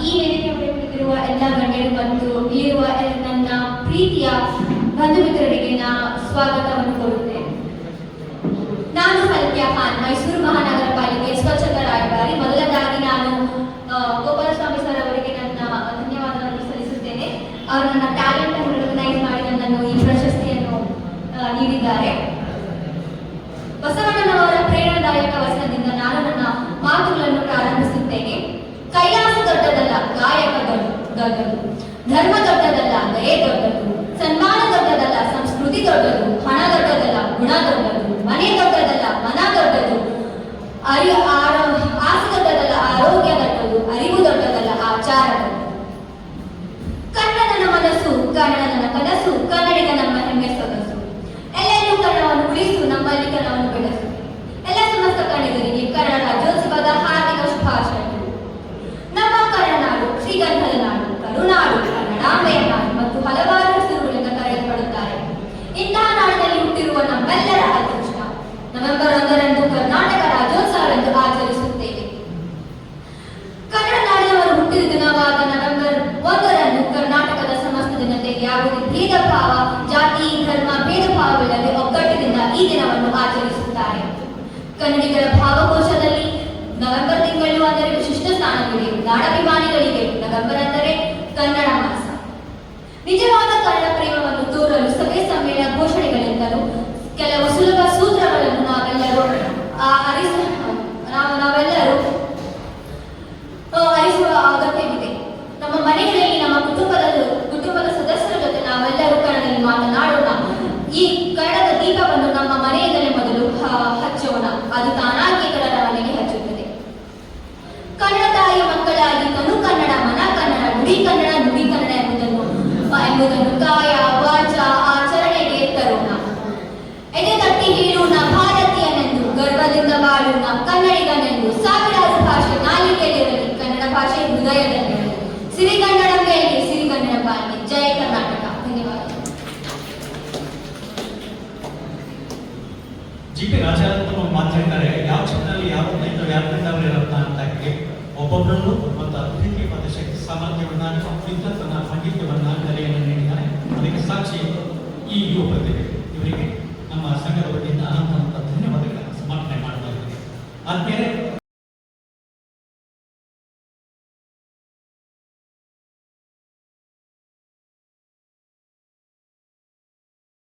ಈ ವೇದಿಕೆ ಮೇಲೆ ಕುಳಿತಿರುವ ಎಲ್ಲ ಗಣ್ಯರು ಮತ್ತು ಇಲ್ಲಿರುವ ನನ್ನ ಪ್ರೀತಿಯ ಬಂಧು ಮಿತ್ರರಿಗೆ ಸ್ವಾಗತವನ್ನು ಕೋರುತ್ತೇನೆ. ನಾನು ಫಲ್ಕ್ಯಾ ಖಾನ್, ಮೈಸೂರು ಮಹಾನಗರ ಪಾಲಿಕೆ ಸ್ವಚ್ಛತಾ ರಾಯಭಾರಿ. ಮೊದಲದಾಗಿ ನಾನು ಗೋಪಾಲಸ್ವಾಮಿ ಸರ್ ಅವರಿಗೆ ನನ್ನ ಧನ್ಯವಾದಗಳನ್ನು ಸಲ್ಲಿಸುತ್ತೇನೆ. ಅವರು ನನ್ನ ಟ್ಯಾಲೆಂಟ್ ಅನ್ನು ರೆಕಗ್ನೈಸ್ ಮಾಡಿ ನನ್ನನ್ನು ಈ ಪ್ರಶಸ್ತಿಯನ್ನು ನೀಡಿದ್ದಾರೆ. ಬಸವಣ್ಣನವರ ಪ್ರೇರಣಾದಾಯಕ ವಚನದಿಂದ ನಾನು ನನ್ನ ಮಾತುಗಳನ್ನು ಪ್ರಾರಂಭಿಸುತ್ತೇನೆ. ಕೈಲಾಸ ದೊಡ್ಡದಲ್ಲ, ಕಾಯಕ ದೊಡ್ಡದು. ಧರ್ಮ ದೊಡ್ಡದಲ್ಲ, ದಯೆ ದೊಡ್ಡದು. ಸನ್ಮಾನ ದೊಡ್ಡದಲ್ಲ, ಸಂಸ್ಕೃತಿ ದೊಡ್ಡದು. ಹಣ ದೊಡ್ಡದಲ್ಲ, ಗುಣ ದೊಡ್ಡದು. ಮನೆ ದೊಡ್ಡದಲ್ಲ, ಮನ ದೊಡ್ಡದು. ಆಸೆ ದೊಡ್ಡದಲ್ಲ, ಆರೋಗ್ಯ ದೊಡ್ಡದು. ಅರಿವು ದೊಡ್ಡದಲ್ಲ, ಆಚಾರ ದೊಡ್ಡದು. ಕನ್ನಡ ನನ್ನ ಮನಸ್ಸು, ಕನ್ನಡ ನನ್ನ ಕನಸು, ಕನ್ನಡಿಗ ನಮ್ಮ ಹೆಮ್ಮೆ ಸೊಗಸು. ಎಲ್ಲೆಲ್ಲೂ ಕನ್ನಡವನ್ನು ಉಳಿಸು, ನಮ್ಮಲ್ಲಿ ಕನ್ನಡವನ್ನು ಬೆಳೆಸು. ಎಲ್ಲ ಸಮಸ್ತ ಕನ್ನಡಿಗರಿಗೆ ಕನ್ನಡ ರಾಜ್ಯೋತ್ಸವದ ಹಾರ್ದಿಕ ಶುಭಾಶಯಗಳು. ನಮ್ಮ ಕನ್ನಡನಾಡು ಶ್ರೀಗಂಧದ ನಾಡು, ಕರುನಾಡು, ಕನ್ನಡಾಂಬೆಯ ನಾಡು ಮತ್ತು ಹಲವಾರು ಹೆಸರುಗಳಿಂದ ಕರೆಯಲ್ಪಡುತ್ತಾರೆ. ಇಂತಹ ನಾಡಿನಲ್ಲಿ ಹುಟ್ಟಿರುವ ನಮ್ಮೆಲ್ಲರ ಅದೃಷ್ಟ. ನವೆಂಬರ್ 1ರಂದು ಕರ್ನಾಟಕ ರಾಜ್ಯೋತ್ಸವವೆಂದು ಆಚರಿಸುತ್ತೇವೆ. ಕನ್ನಡ ನಾಡಿನವರು ಹುಟ್ಟಿದ ದಿನವಾದ ನವೆಂಬರ್ 1ರಂದು ಕರ್ನಾಟಕದ ಸಮಸ್ತ ಜನತೆಗೆ ಯಾವುದೇ ಭೇದ ಭಾವ, ಜಾತಿ, ಧರ್ಮ, ಭೇದ ಭಾವವಿಲ್ಲದೆ ಒಗ್ಗಟ್ಟಿನಿಂದ ಈ ದಿನವನ್ನು ಆಚರಿಸುತ್ತಾರೆ. ಕನ್ನಡಿಗರ ಭಾವಕೋಶದಲ್ಲಿ ನವೆಂಬರ್ ತಿಂಗಳು ಅಂದರೆ ವಿಶಿಷ್ಟ ಸ್ಥಾನವಿದೆ. ನಾಡಭಿಮಾನಿಗಳಿಗೆ ನವೆಂಬರ್ ಅಂದರೆ ಕನ್ನಡ ಮಾಸ. ನಿಜವಾದ ಕನ್ನಡ ಪ್ರೇಮವನ್ನು ತೋರಲು ಸಭೆ ಸಮ್ಮೇಳನ ಘೋಷಣೆಗಳಿಂದಲೂ ಕೆಲವು ಸುಲಭ ಸೂತ್ರಗಳನ್ನು ನಾವೆಲ್ಲರೂ ಅರಿಸುವ ಅಗತ್ಯವಿದೆ. ನಮ್ಮ ಮನೆಗಳಲ್ಲಿ ನಮ್ಮ ಕುಟುಂಬದ ಸದಸ್ಯರ ಜೊತೆ ನಾವೆಲ್ಲರೂ ಕನ್ನಡದಲ್ಲಿ ಮಾತನಾಡೋಣ. ಈ ಕನ್ನಡದ ದೀಪವನ್ನು ನಮ್ಮ ಮನೆಯಿಂದಲೇ ಮೊದಲು ಹಚ್ಚೋಣ. ಅದು ತಾನಾಗಿ ಕನ್ನಡ ಮನೆಗೆ ಹಚ್ಚುತ್ತದೆ. ಕನ್ನಡ ತಾಯಿಯ ಮಕ್ಕಳಾಗಿ ತನು ಕನ್ನಡ, ಮನ ಕನ್ನಡ, ನುಡಿ ಕನ್ನಡ, ನುಡಿ ಕನ್ನಡ ಎಂಬುದನ್ನು ಕಾಯ, ವಾಚ, ಆಚರಣೆಗೆ ತರೋಣ. ಎದೆ ತಟ್ಟಿ ಹೇಳೋಣ ಭಾರತೀಯನೆಂದು, ಗರ್ವದಿಂದ ಬಾಳೋಣ ಕನ್ನಡಿಗನೆಂದು. ಸಾವಿರಾರು ಭಾಷೆ ನಾಲಿಗೆಯಲ್ಲಿರಲಿ, ಕನ್ನಡ ಭಾಷೆ ಹೃದಯದಲ್ಲಿರಲಿ. ಸಿರಿಗನ್ನಡ ಮೇಲೆ, ಸಿರಿಗನ್ನಡ ಬಾಳ್ಗೆ. ಜಯ ಕರ್ನಾಟಕ. ಧನ್ಯವಾದ. ಜಿ.ಪಿ. ರಾಜಾರತ್ನ ಮಾತಾಡ್ತಾರೆ, ಯಾವ ಕ್ಷೇತ್ರದಲ್ಲಿ ಯಾವ ಇರತ್ತ ಅಂತ ಹೇಳಿ ಒಬ್ಬೊಬ್ಬರಲ್ಲೂ ಮತ್ತು ಅಭಿವೃದ್ಧಿ ಮತ್ತು ಶಕ್ತಿ ಸಾಮರ್ಥ್ಯವನ್ನ, ವಿದ್ವತ್ತನ್ನ, ಪಾಂಡಿತ್ಯವನ್ನ, ಕಲೆಯನ್ನು ನೀಡಿದ್ದಾರೆ. ಅದಕ್ಕೆ ಸಾಕ್ಷಿ ಈ ಯುವ ಪ್ರತಿಭೆ. ಇವರಿಗೆ ನಮ್ಮ ಸಂಘದ ವತಿಯಿಂದ ಅನಂತ ಧನ್ಯವಾದಗಳನ್ನು ಸಮರ್ಪಣೆ ಮಾಡ್ತಾ ಇದ್ದೇವೆ. ಆದ್ಮೇಲೆ